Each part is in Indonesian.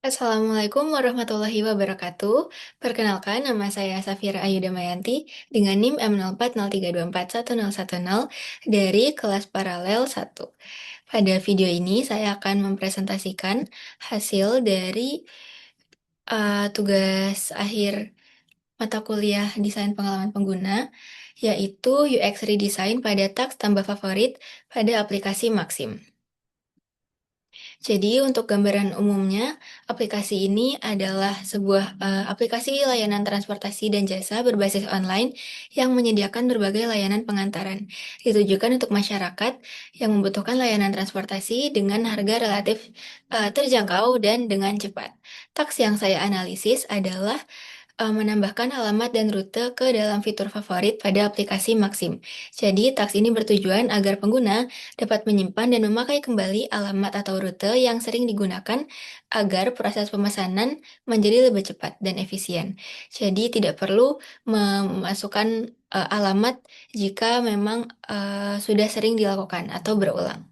Assalamualaikum warahmatullahi wabarakatuh. Perkenalkan, nama saya Safira Ayu Damayanti dengan NIM M0403241010 dari kelas paralel 1. Pada video ini saya akan mempresentasikan hasil dari tugas akhir mata kuliah Desain Pengalaman Pengguna, yaitu UX Redesign pada taks tambah favorit pada aplikasi Maxim. Jadi untuk gambaran umumnya, aplikasi ini adalah sebuah aplikasi layanan transportasi dan jasa berbasis online yang menyediakan berbagai layanan pengantaran. Ditujukan untuk masyarakat yang membutuhkan layanan transportasi dengan harga relatif terjangkau dan dengan cepat. Taks yang saya analisis adalah menambahkan alamat dan rute ke dalam fitur favorit pada aplikasi Maxim. Jadi, taks ini bertujuan agar pengguna dapat menyimpan dan memakai kembali alamat atau rute yang sering digunakan agar proses pemesanan menjadi lebih cepat dan efisien. Jadi, tidak perlu memasukkan alamat jika memang sudah sering dilakukan atau berulang.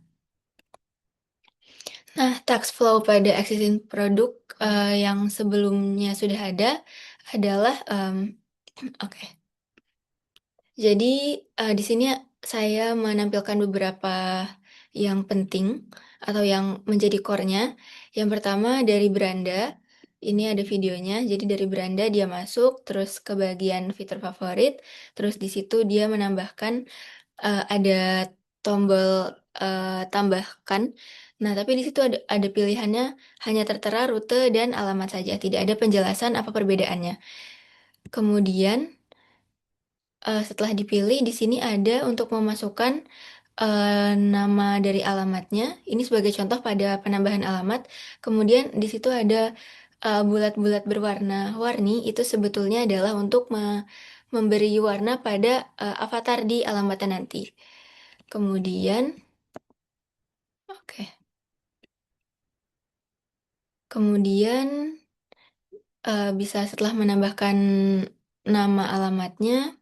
Nah, tax flow pada existing produk yang sebelumnya sudah ada adalah oke. Jadi di sini saya menampilkan beberapa yang penting atau yang menjadi core-nya. Yang pertama dari beranda, ini ada videonya. Jadi dari beranda dia masuk, terus ke bagian fitur favorit, terus di situ dia menambahkan ada tombol tambahkan. Nah, tapi di situ ada pilihannya hanya tertera rute dan alamat saja, tidak ada penjelasan apa perbedaannya. Kemudian setelah dipilih di sini ada untuk memasukkan nama dari alamatnya. Ini sebagai contoh pada penambahan alamat. Kemudian di situ ada bulat-bulat berwarna-warni. Itu sebetulnya adalah untuk memberi warna pada avatar di alamatnya nanti. Kemudian, oke. Kemudian bisa setelah menambahkan nama alamatnya,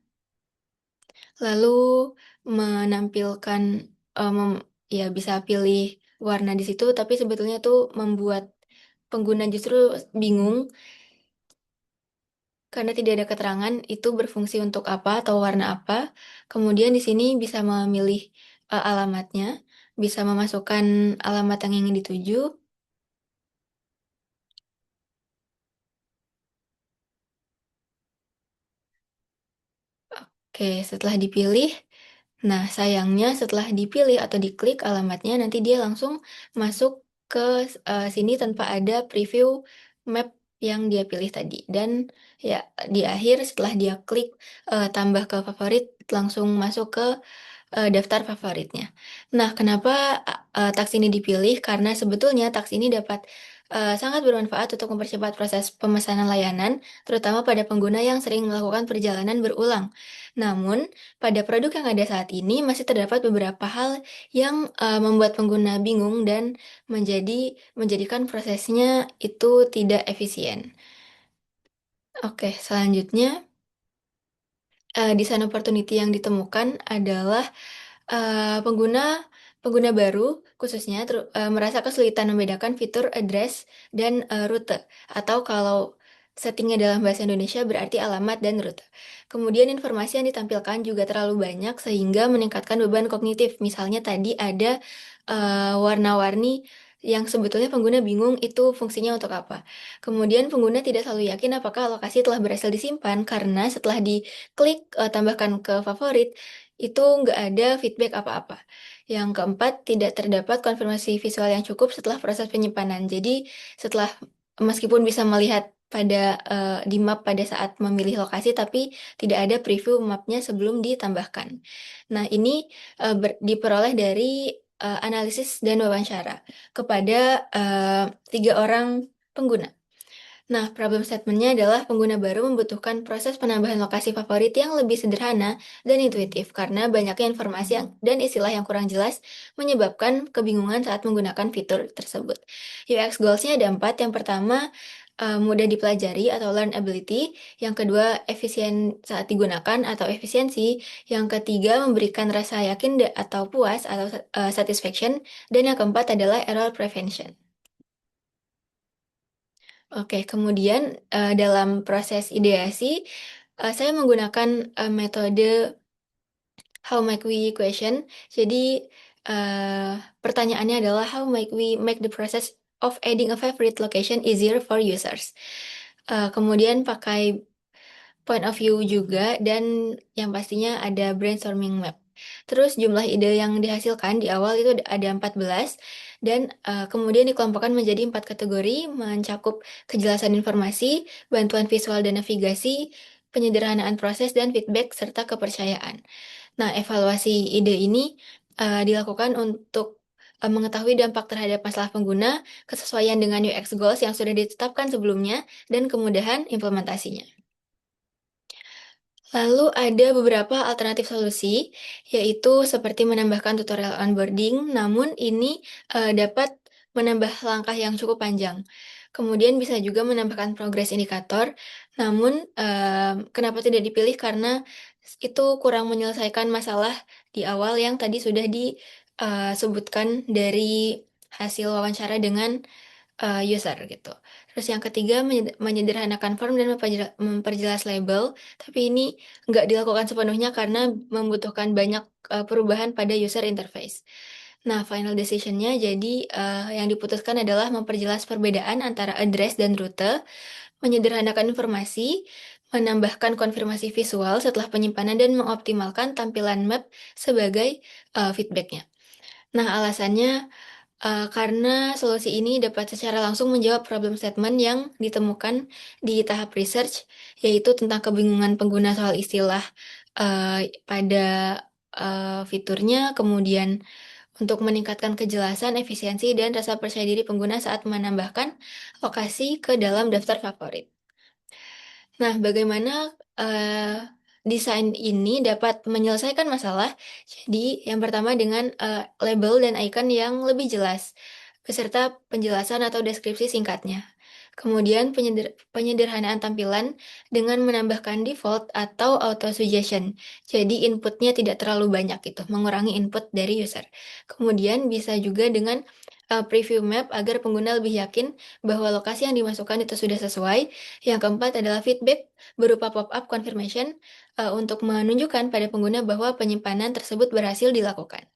lalu menampilkan ya bisa pilih warna di situ, tapi sebetulnya tuh membuat pengguna justru bingung karena tidak ada keterangan itu berfungsi untuk apa atau warna apa. Kemudian di sini bisa memilih alamatnya, bisa memasukkan alamat yang ingin dituju. Oke, setelah dipilih, nah sayangnya setelah dipilih atau diklik alamatnya, nanti dia langsung masuk ke sini tanpa ada preview map yang dia pilih tadi. Dan ya di akhir setelah dia klik tambah ke favorit, langsung masuk ke daftar favoritnya. Nah, kenapa taks ini dipilih? Karena sebetulnya taks ini dapat sangat bermanfaat untuk mempercepat proses pemesanan layanan, terutama pada pengguna yang sering melakukan perjalanan berulang. Namun, pada produk yang ada saat ini masih terdapat beberapa hal yang membuat pengguna bingung dan menjadikan prosesnya itu tidak efisien. Oke, selanjutnya desain opportunity yang ditemukan adalah pengguna pengguna baru khususnya merasa kesulitan membedakan fitur address dan rute atau kalau settingnya dalam bahasa Indonesia berarti alamat dan rute. Kemudian informasi yang ditampilkan juga terlalu banyak sehingga meningkatkan beban kognitif. Misalnya tadi ada warna-warni yang sebetulnya pengguna bingung itu fungsinya untuk apa. Kemudian pengguna tidak selalu yakin apakah lokasi telah berhasil disimpan karena setelah diklik tambahkan ke favorit itu nggak ada feedback apa-apa. Yang keempat, tidak terdapat konfirmasi visual yang cukup setelah proses penyimpanan. Jadi, setelah meskipun bisa melihat pada di map pada saat memilih lokasi, tapi tidak ada preview mapnya sebelum ditambahkan. Nah, ini diperoleh dari analisis dan wawancara kepada tiga orang pengguna. Nah, problem statementnya adalah pengguna baru membutuhkan proses penambahan lokasi favorit yang lebih sederhana dan intuitif karena banyaknya informasi dan istilah yang kurang jelas menyebabkan kebingungan saat menggunakan fitur tersebut. UX goals-nya ada 4. Yang pertama, mudah dipelajari atau learnability. Yang kedua, efisien saat digunakan atau efisiensi. Yang ketiga, memberikan rasa yakin atau puas atau satisfaction. Dan yang keempat adalah error prevention. Oke, kemudian dalam proses ideasi, saya menggunakan metode How Might We question. Jadi, eh, pertanyaannya adalah How might we make the process of adding a favorite location easier for users? Kemudian pakai point of view juga, dan yang pastinya ada brainstorming map. Terus jumlah ide yang dihasilkan di awal itu ada 14, dan kemudian dikelompokkan menjadi 4 kategori, mencakup kejelasan informasi, bantuan visual dan navigasi, penyederhanaan proses, dan feedback, serta kepercayaan. Nah, evaluasi ide ini dilakukan untuk mengetahui dampak terhadap masalah pengguna, kesesuaian dengan UX goals yang sudah ditetapkan sebelumnya, dan kemudahan implementasinya. Lalu ada beberapa alternatif solusi, yaitu seperti menambahkan tutorial onboarding, namun ini dapat menambah langkah yang cukup panjang. Kemudian bisa juga menambahkan progress indikator, namun kenapa tidak dipilih karena itu kurang menyelesaikan masalah di awal yang tadi sudah disebutkan dari hasil wawancara dengan user gitu. Terus yang ketiga, menyederhanakan form dan memperjelas label, tapi ini nggak dilakukan sepenuhnya karena membutuhkan banyak perubahan pada user interface. Nah, final decision-nya jadi yang diputuskan adalah memperjelas perbedaan antara address dan rute, menyederhanakan informasi, menambahkan konfirmasi visual setelah penyimpanan, dan mengoptimalkan tampilan map sebagai feedbacknya. Nah, alasannya karena solusi ini dapat secara langsung menjawab problem statement yang ditemukan di tahap research, yaitu tentang kebingungan pengguna soal istilah pada fiturnya, kemudian untuk meningkatkan kejelasan, efisiensi, dan rasa percaya diri pengguna saat menambahkan lokasi ke dalam daftar favorit. Nah, bagaimana desain ini dapat menyelesaikan masalah? Jadi, yang pertama dengan label dan icon yang lebih jelas, beserta penjelasan atau deskripsi singkatnya. Kemudian penyederhanaan tampilan dengan menambahkan default atau auto suggestion. Jadi inputnya tidak terlalu banyak gitu, mengurangi input dari user. Kemudian bisa juga dengan preview map agar pengguna lebih yakin bahwa lokasi yang dimasukkan itu sudah sesuai. Yang keempat adalah feedback berupa pop-up confirmation untuk menunjukkan pada pengguna bahwa penyimpanan tersebut berhasil dilakukan.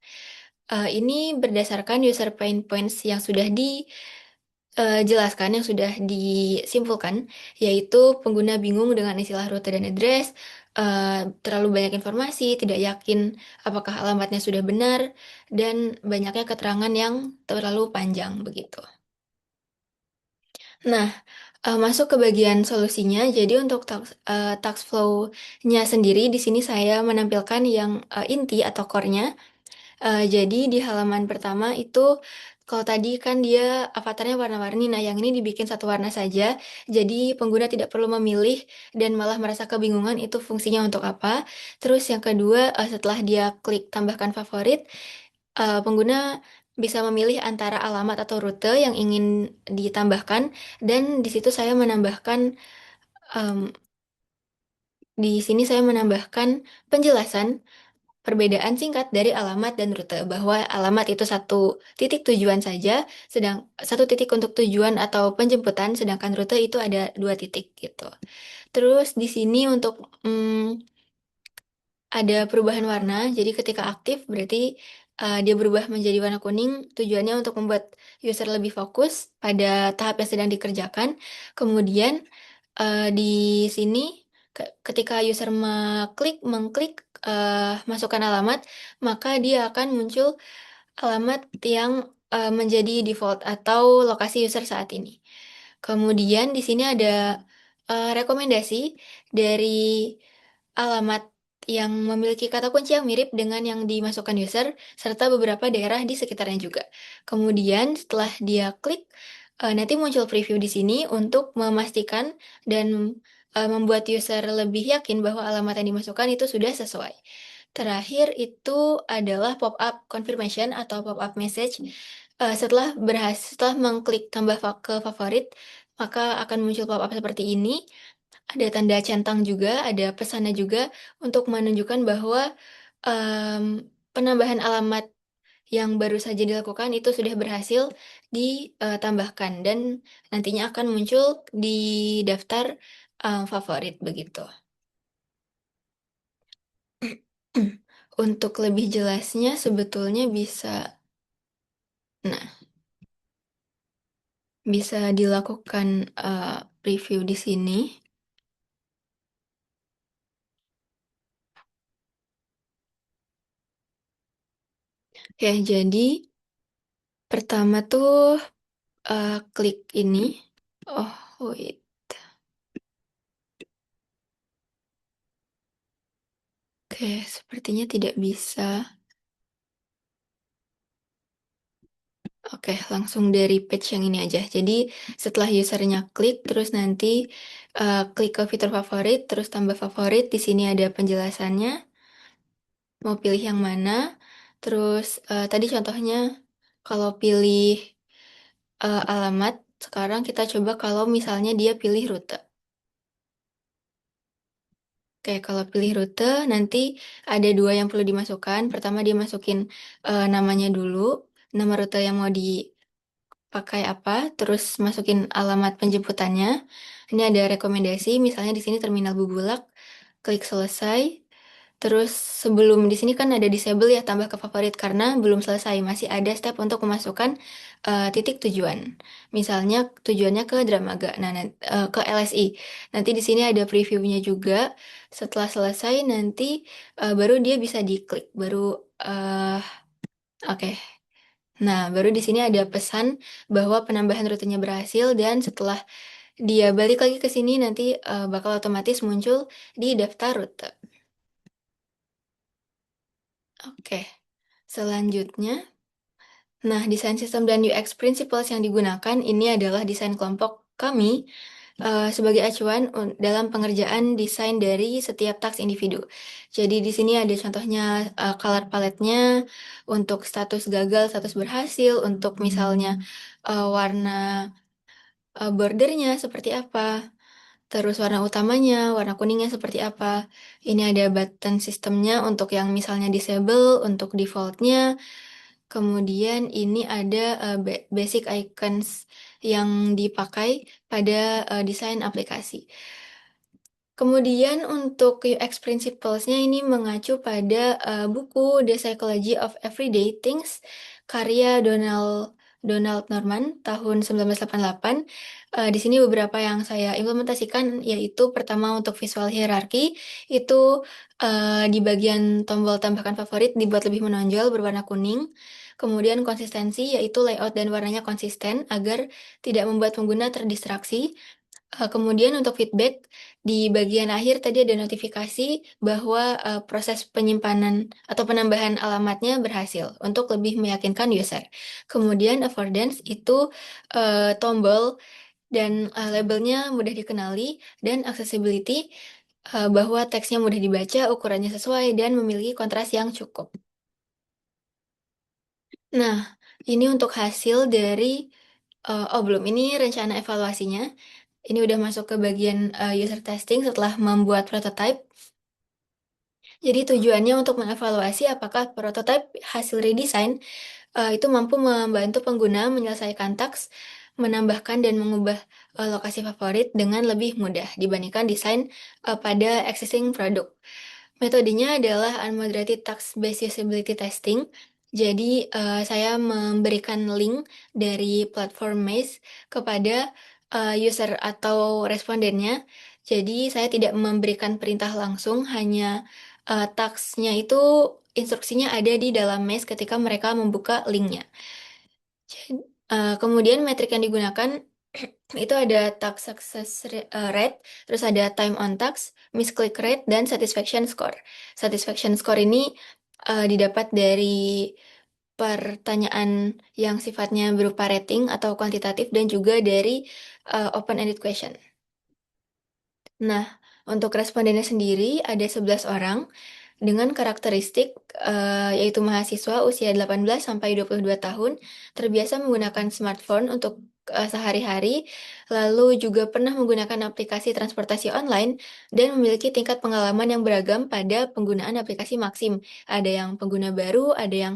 Ini berdasarkan user pain points yang sudah dijelaskan, yang sudah disimpulkan, yaitu pengguna bingung dengan istilah rute dan address, terlalu banyak informasi, tidak yakin apakah alamatnya sudah benar, dan banyaknya keterangan yang terlalu panjang begitu. Nah, masuk ke bagian solusinya. Jadi untuk task flow-nya sendiri, di sini saya menampilkan yang inti atau core-nya. Jadi di halaman pertama itu, kalau tadi kan dia avatarnya warna-warni, nah yang ini dibikin satu warna saja. Jadi pengguna tidak perlu memilih dan malah merasa kebingungan itu fungsinya untuk apa. Terus yang kedua, setelah dia klik tambahkan favorit, pengguna bisa memilih antara alamat atau rute yang ingin ditambahkan, dan di situ saya menambahkan em, di sini saya menambahkan penjelasan perbedaan singkat dari alamat dan rute, bahwa alamat itu satu titik tujuan saja, sedang satu titik untuk tujuan atau penjemputan, sedangkan rute itu ada dua titik gitu. Terus di sini untuk ada perubahan warna, jadi ketika aktif berarti dia berubah menjadi warna kuning, tujuannya untuk membuat user lebih fokus pada tahap yang sedang dikerjakan. Kemudian di sini ketika user mengklik masukkan alamat, maka dia akan muncul alamat yang menjadi default atau lokasi user saat ini. Kemudian di sini ada rekomendasi dari alamat yang memiliki kata kunci yang mirip dengan yang dimasukkan user, serta beberapa daerah di sekitarnya juga. Kemudian setelah dia klik, nanti muncul preview di sini untuk memastikan dan membuat user lebih yakin bahwa alamat yang dimasukkan itu sudah sesuai. Terakhir itu adalah pop-up confirmation atau pop-up message. Setelah mengklik tambah ke favorit, maka akan muncul pop-up seperti ini. Ada tanda centang juga, ada pesannya juga untuk menunjukkan bahwa em, penambahan alamat yang baru saja dilakukan itu sudah berhasil ditambahkan dan nantinya akan muncul di daftar favorit begitu. Untuk lebih jelasnya sebetulnya nah, bisa dilakukan review di sini. Ya, jadi pertama tuh klik ini. Oh, wait. Oke, sepertinya tidak bisa. Oke, langsung dari page yang ini aja. Jadi setelah usernya klik, terus nanti klik ke fitur favorit, terus tambah favorit. Di sini ada penjelasannya. Mau pilih yang mana? Terus tadi contohnya kalau pilih alamat, sekarang kita coba kalau misalnya dia pilih rute. Oke, kalau pilih rute, nanti ada dua yang perlu dimasukkan. Pertama, dia masukin namanya dulu, nama rute yang mau dipakai apa, terus masukin alamat penjemputannya. Ini ada rekomendasi, misalnya di sini Terminal Bubulak, klik selesai. Terus sebelum di sini kan ada disable ya, tambah ke favorit karena belum selesai, masih ada step untuk memasukkan titik tujuan. Misalnya tujuannya ke Dramaga, ke LSI. Nanti di sini ada previewnya juga. Setelah selesai nanti baru dia bisa diklik, baru eh, oke. Nah, baru di sini ada pesan bahwa penambahan rutenya berhasil dan setelah dia balik lagi ke sini nanti bakal otomatis muncul di daftar rute. Oke. Selanjutnya, nah desain sistem dan UX principles yang digunakan ini adalah desain kelompok kami sebagai acuan dalam pengerjaan desain dari setiap task individu. Jadi di sini ada contohnya color palette-nya untuk status gagal, status berhasil, untuk misalnya warna bordernya seperti apa, terus warna utamanya, warna kuningnya seperti apa. Ini ada button sistemnya untuk yang misalnya disable, untuk defaultnya. Kemudian ini ada basic icons yang dipakai pada desain aplikasi. Kemudian untuk UX Principles-nya ini mengacu pada buku The Psychology of Everyday Things karya Donald Norman tahun 1988. Di sini beberapa yang saya implementasikan yaitu pertama untuk visual hierarchy itu di bagian tombol tambahkan favorit dibuat lebih menonjol berwarna kuning. Kemudian konsistensi yaitu layout dan warnanya konsisten agar tidak membuat pengguna terdistraksi. Kemudian untuk feedback, di bagian akhir tadi ada notifikasi bahwa proses penyimpanan atau penambahan alamatnya berhasil untuk lebih meyakinkan user. Kemudian affordance itu tombol dan labelnya mudah dikenali dan accessibility bahwa teksnya mudah dibaca, ukurannya sesuai dan memiliki kontras yang cukup. Nah, ini untuk hasil dari belum, ini rencana evaluasinya. Ini udah masuk ke bagian user testing setelah membuat prototype. Jadi tujuannya untuk mengevaluasi apakah prototype hasil redesign itu mampu membantu pengguna menyelesaikan taks, menambahkan dan mengubah lokasi favorit dengan lebih mudah dibandingkan desain pada existing produk. Metodenya adalah unmoderated task-based usability testing. Jadi, saya memberikan link dari platform Maze kepada user atau respondennya. Jadi, saya tidak memberikan perintah langsung, hanya task-nya itu instruksinya ada di dalam Maze ketika mereka membuka linknya. Kemudian metrik yang digunakan itu ada task success rate, terus ada time on task, misclick rate, dan satisfaction score. Satisfaction score ini didapat dari pertanyaan yang sifatnya berupa rating atau kuantitatif dan juga dari open-ended question. Nah, untuk respondennya sendiri ada 11 orang dengan karakteristik yaitu mahasiswa usia 18 sampai 22 tahun, terbiasa menggunakan smartphone untuk sehari-hari, lalu juga pernah menggunakan aplikasi transportasi online dan memiliki tingkat pengalaman yang beragam pada penggunaan aplikasi Maxim. Ada yang pengguna baru, ada yang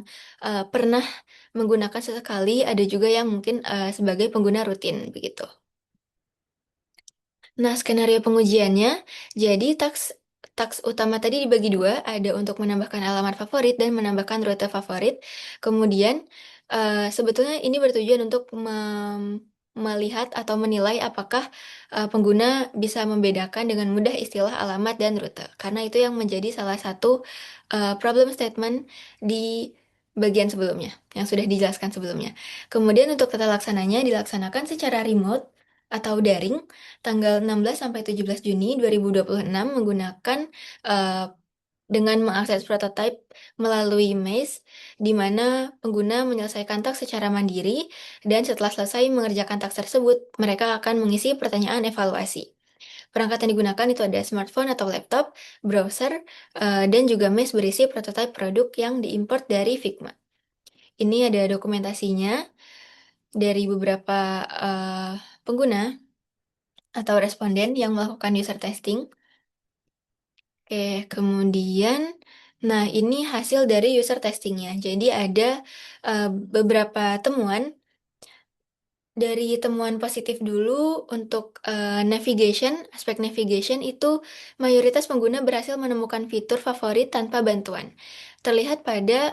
pernah menggunakan sesekali, ada juga yang mungkin sebagai pengguna rutin begitu. Nah, skenario pengujiannya, jadi taks utama tadi dibagi dua, ada untuk menambahkan alamat favorit dan menambahkan rute favorit. Kemudian, sebetulnya ini bertujuan untuk melihat atau menilai apakah pengguna bisa membedakan dengan mudah istilah alamat dan rute. Karena itu yang menjadi salah satu problem statement di bagian sebelumnya, yang sudah dijelaskan sebelumnya. Kemudian untuk tata laksananya dilaksanakan secara remote atau daring tanggal 16 sampai 17 Juni 2026 menggunakan eh, dengan mengakses prototype melalui Maze, di mana pengguna menyelesaikan taks secara mandiri, dan setelah selesai mengerjakan taks tersebut, mereka akan mengisi pertanyaan evaluasi. Perangkat yang digunakan itu ada smartphone atau laptop, browser, dan juga Maze berisi prototype produk yang diimport dari Figma. Ini ada dokumentasinya dari beberapa eh, pengguna atau responden yang melakukan user testing. Oke, kemudian, nah ini hasil dari user testingnya. Jadi ada eh, beberapa temuan. Dari temuan positif dulu untuk navigation, aspek navigation itu mayoritas pengguna berhasil menemukan fitur favorit tanpa bantuan. Terlihat pada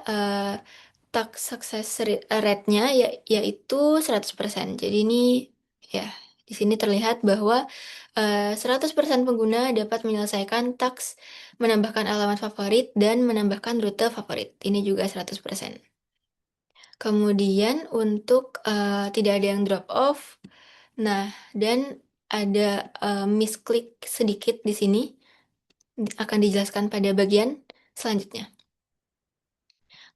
tak success rate-nya yaitu 100%. Jadi ini ya di sini terlihat bahwa 100% pengguna dapat menyelesaikan taks menambahkan alamat favorit dan menambahkan rute favorit. Ini juga 100%. Kemudian untuk tidak ada yang drop off. Nah, dan ada misklik sedikit di sini akan dijelaskan pada bagian selanjutnya.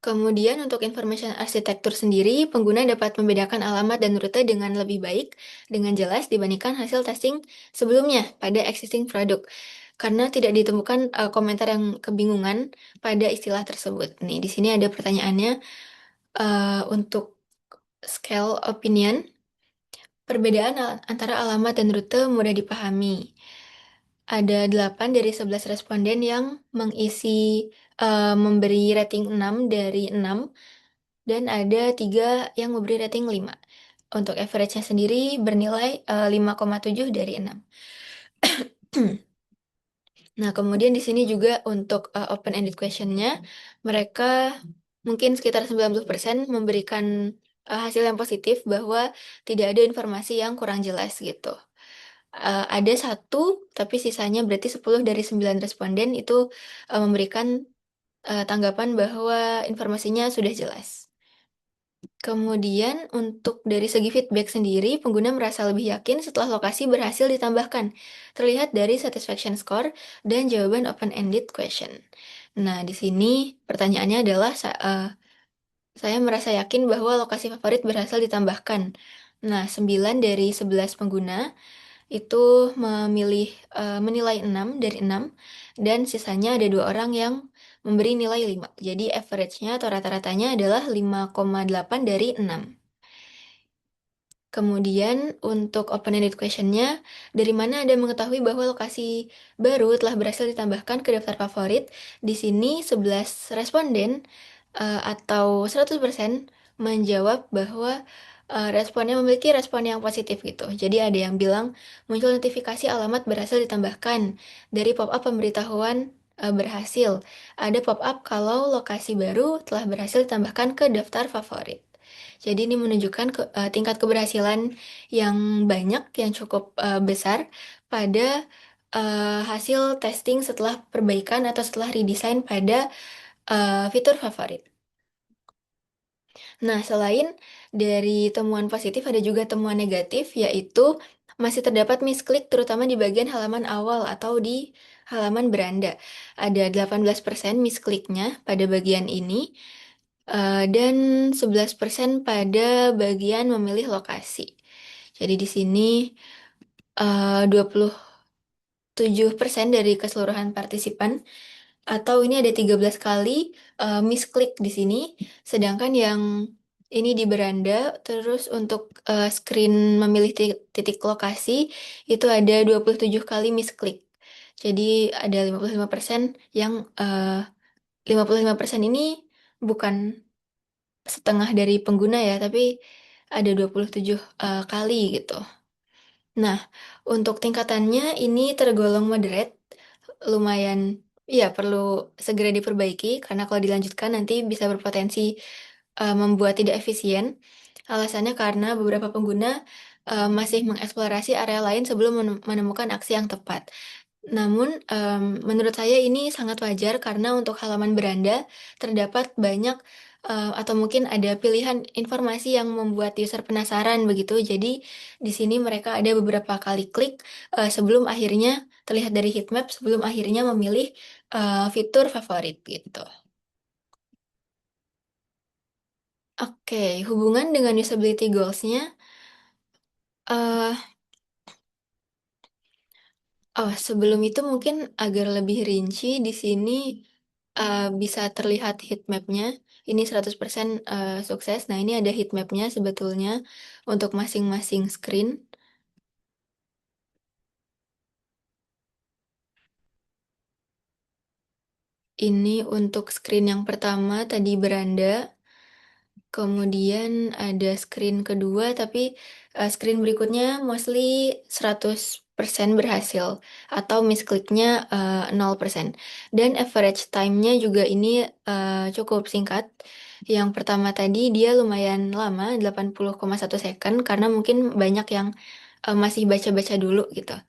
Kemudian untuk information arsitektur sendiri, pengguna dapat membedakan alamat dan rute dengan lebih baik, dengan jelas dibandingkan hasil testing sebelumnya pada existing produk. Karena tidak ditemukan komentar yang kebingungan pada istilah tersebut. Nih, di sini ada pertanyaannya untuk scale opinion. Perbedaan antara alamat dan rute mudah dipahami. Ada 8 dari 11 responden yang mengisi memberi rating 6 dari 6 dan ada 3 yang memberi rating 5. Untuk average-nya sendiri bernilai 5,7 dari 6. Nah, kemudian di sini juga untuk open-ended question-nya, mereka mungkin sekitar 90% memberikan hasil yang positif bahwa tidak ada informasi yang kurang jelas gitu. Ada satu, tapi sisanya berarti 10 dari 9 responden itu memberikan tanggapan bahwa informasinya sudah jelas. Kemudian untuk dari segi feedback sendiri, pengguna merasa lebih yakin setelah lokasi berhasil ditambahkan. Terlihat dari satisfaction score dan jawaban open-ended question. Nah, di sini pertanyaannya adalah saya merasa yakin bahwa lokasi favorit berhasil ditambahkan. Nah, 9 dari 11 pengguna itu memilih menilai 6 dari 6 dan sisanya ada dua orang yang memberi nilai 5. Jadi average-nya atau rata-ratanya adalah 5,8 dari 6. Kemudian untuk open-ended question-nya, dari mana Anda mengetahui bahwa lokasi baru telah berhasil ditambahkan ke daftar favorit? Di sini 11 responden atau 100% menjawab bahwa responnya memiliki respon yang positif gitu. Jadi ada yang bilang muncul notifikasi alamat berhasil ditambahkan dari pop-up pemberitahuan berhasil. Ada pop-up kalau lokasi baru telah berhasil ditambahkan ke daftar favorit. Jadi ini menunjukkan tingkat keberhasilan yang banyak, yang cukup besar pada hasil testing setelah perbaikan atau setelah redesign pada fitur favorit. Nah, selain dari temuan positif, ada juga temuan negatif, yaitu masih terdapat misklik terutama di bagian halaman awal atau di halaman beranda. Ada 18% miskliknya pada bagian ini, dan 11% pada bagian memilih lokasi. Jadi di sini 27% dari keseluruhan partisipan atau ini ada 13 kali misklik di sini, sedangkan yang Ini di beranda, terus untuk screen memilih titik lokasi itu ada 27 kali misklik. Jadi ada 55% yang 55% ini bukan setengah dari pengguna ya, tapi ada 27 kali gitu. Nah, untuk tingkatannya ini tergolong moderate, lumayan ya perlu segera diperbaiki karena kalau dilanjutkan nanti bisa berpotensi membuat tidak efisien. Alasannya karena beberapa pengguna masih mengeksplorasi area lain sebelum menemukan aksi yang tepat. Namun, menurut saya ini sangat wajar karena untuk halaman beranda terdapat banyak atau mungkin ada pilihan informasi yang membuat user penasaran begitu. Jadi di sini mereka ada beberapa kali klik sebelum akhirnya terlihat dari heat map sebelum akhirnya memilih fitur favorit gitu. Oke, hubungan dengan usability goals-nya, eh sebelum itu mungkin agar lebih rinci di sini bisa terlihat heat map-nya. Ini 100% sukses. Nah, ini ada heat map-nya sebetulnya untuk masing-masing screen. Ini untuk screen yang pertama tadi beranda. Kemudian ada screen kedua, tapi screen berikutnya mostly 100% berhasil atau miskliknya 0%. Dan average time-nya juga ini cukup singkat. Yang pertama tadi dia lumayan lama, 80,1 second, karena mungkin banyak yang masih baca-baca dulu gitu.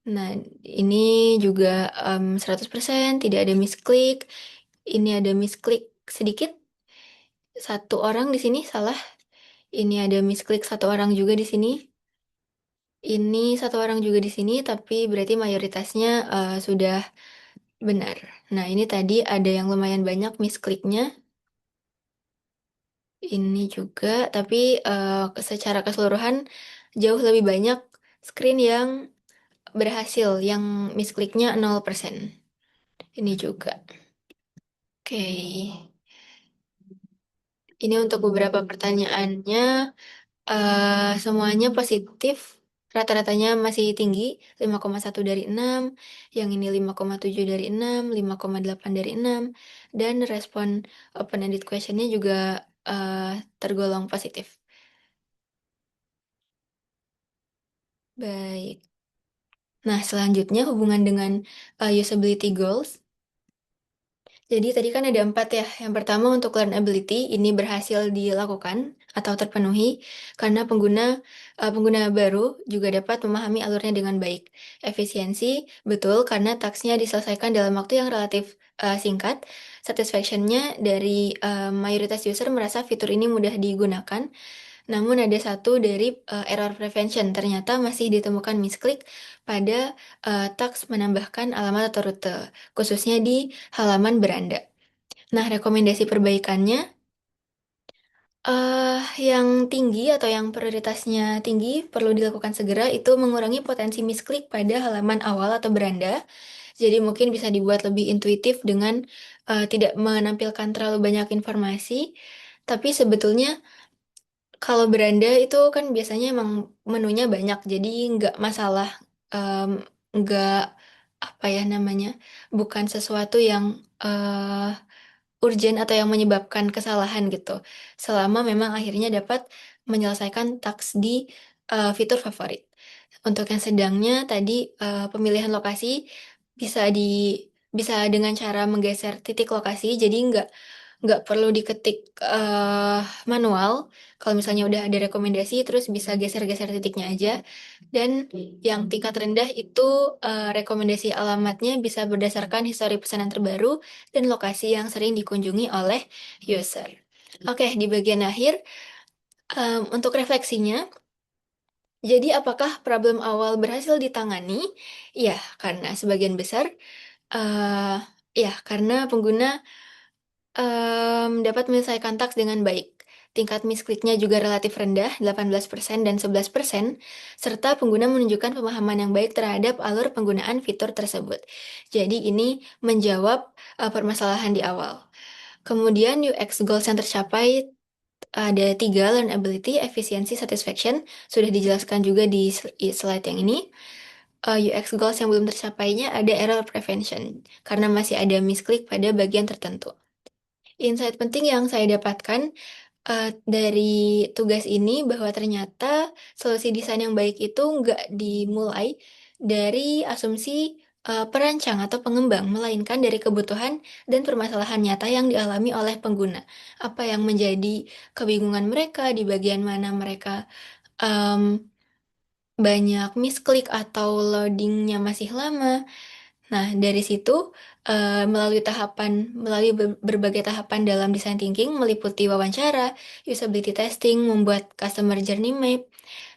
Nah, ini juga 100% tidak ada misklik. Ini ada misklik sedikit, satu orang di sini salah. Ini ada misklik satu orang juga di sini. Ini satu orang juga di sini, tapi berarti mayoritasnya sudah benar. Nah, ini tadi ada yang lumayan banyak miskliknya. Ini juga, tapi secara keseluruhan jauh lebih banyak screen yang berhasil, yang miskliknya 0%. Ini juga. Oke. Ini untuk beberapa pertanyaannya. Semuanya positif, rata-ratanya masih tinggi, 5,1 dari 6, yang ini 5,7 dari 6, 5,8 dari 6, dan respon open-ended question-nya juga eh, tergolong positif. Baik. Nah, selanjutnya hubungan dengan usability goals. Jadi tadi kan ada 4 ya. Yang pertama untuk learnability ini berhasil dilakukan atau terpenuhi karena pengguna baru juga dapat memahami alurnya dengan baik. Efisiensi betul karena tasknya diselesaikan dalam waktu yang relatif singkat. Satisfaction-nya dari mayoritas user merasa fitur ini mudah digunakan. Namun ada satu dari error prevention, ternyata masih ditemukan misklik pada task menambahkan alamat atau rute, khususnya di halaman beranda. Nah, rekomendasi perbaikannya eh yang tinggi atau yang prioritasnya tinggi perlu dilakukan segera itu mengurangi potensi misklik pada halaman awal atau beranda. Jadi mungkin bisa dibuat lebih intuitif dengan tidak menampilkan terlalu banyak informasi. Tapi sebetulnya kalau beranda itu kan biasanya emang menunya banyak, jadi nggak masalah, em, nggak apa ya namanya, bukan sesuatu yang urgent atau yang menyebabkan kesalahan gitu. Selama memang akhirnya dapat menyelesaikan taks di fitur favorit. Untuk yang sedangnya tadi pemilihan lokasi bisa bisa dengan cara menggeser titik lokasi, jadi nggak perlu diketik manual. Kalau misalnya udah ada rekomendasi, terus bisa geser-geser titiknya aja. Dan yang tingkat rendah itu rekomendasi alamatnya bisa berdasarkan histori pesanan terbaru dan lokasi yang sering dikunjungi oleh user. Oke, di bagian akhir, untuk refleksinya, jadi apakah problem awal berhasil ditangani? Ya, karena sebagian besar, eh ya, karena pengguna dapat menyelesaikan taks dengan baik. Tingkat miskliknya juga relatif rendah, 18% dan 11%, serta pengguna menunjukkan pemahaman yang baik terhadap alur penggunaan fitur tersebut. Jadi ini menjawab permasalahan di awal. Kemudian UX goals yang tercapai Ada tiga: learnability, efficiency, satisfaction. Sudah dijelaskan juga di slide yang ini. UX goals yang belum tercapainya ada error prevention, karena masih ada misklik pada bagian tertentu. Insight penting yang saya dapatkan dari tugas ini bahwa ternyata solusi desain yang baik itu nggak dimulai dari asumsi perancang atau pengembang, melainkan dari kebutuhan dan permasalahan nyata yang dialami oleh pengguna. Apa yang menjadi kebingungan mereka, di bagian mana mereka em, banyak misklik atau loadingnya masih lama. Nah, dari situ, melalui berbagai tahapan dalam design thinking, meliputi wawancara, usability testing, membuat customer journey map,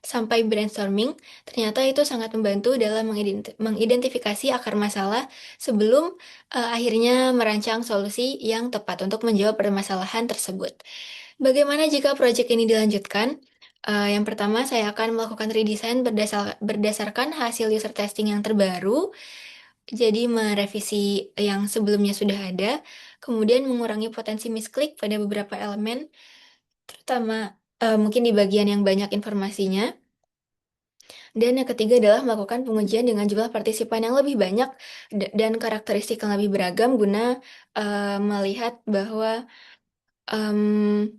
sampai brainstorming, ternyata itu sangat membantu dalam mengidentifikasi akar masalah sebelum akhirnya merancang solusi yang tepat untuk menjawab permasalahan tersebut. Bagaimana jika proyek ini dilanjutkan? Yang pertama, saya akan melakukan redesign berdasarkan hasil user testing yang terbaru, jadi merevisi yang sebelumnya sudah ada, kemudian mengurangi potensi misklik pada beberapa elemen, terutama mungkin di bagian yang banyak informasinya. Dan yang ketiga adalah melakukan pengujian dengan jumlah partisipan yang lebih banyak dan karakteristik yang lebih beragam guna melihat bahwa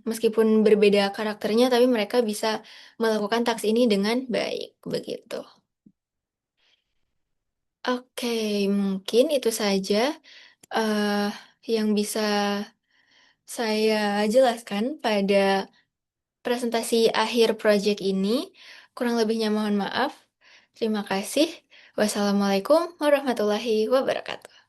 meskipun berbeda karakternya, tapi mereka bisa melakukan task ini dengan baik, begitu. Oke, mungkin itu saja eh yang bisa saya jelaskan pada presentasi akhir project ini. Kurang lebihnya mohon maaf. Terima kasih. Wassalamualaikum warahmatullahi wabarakatuh.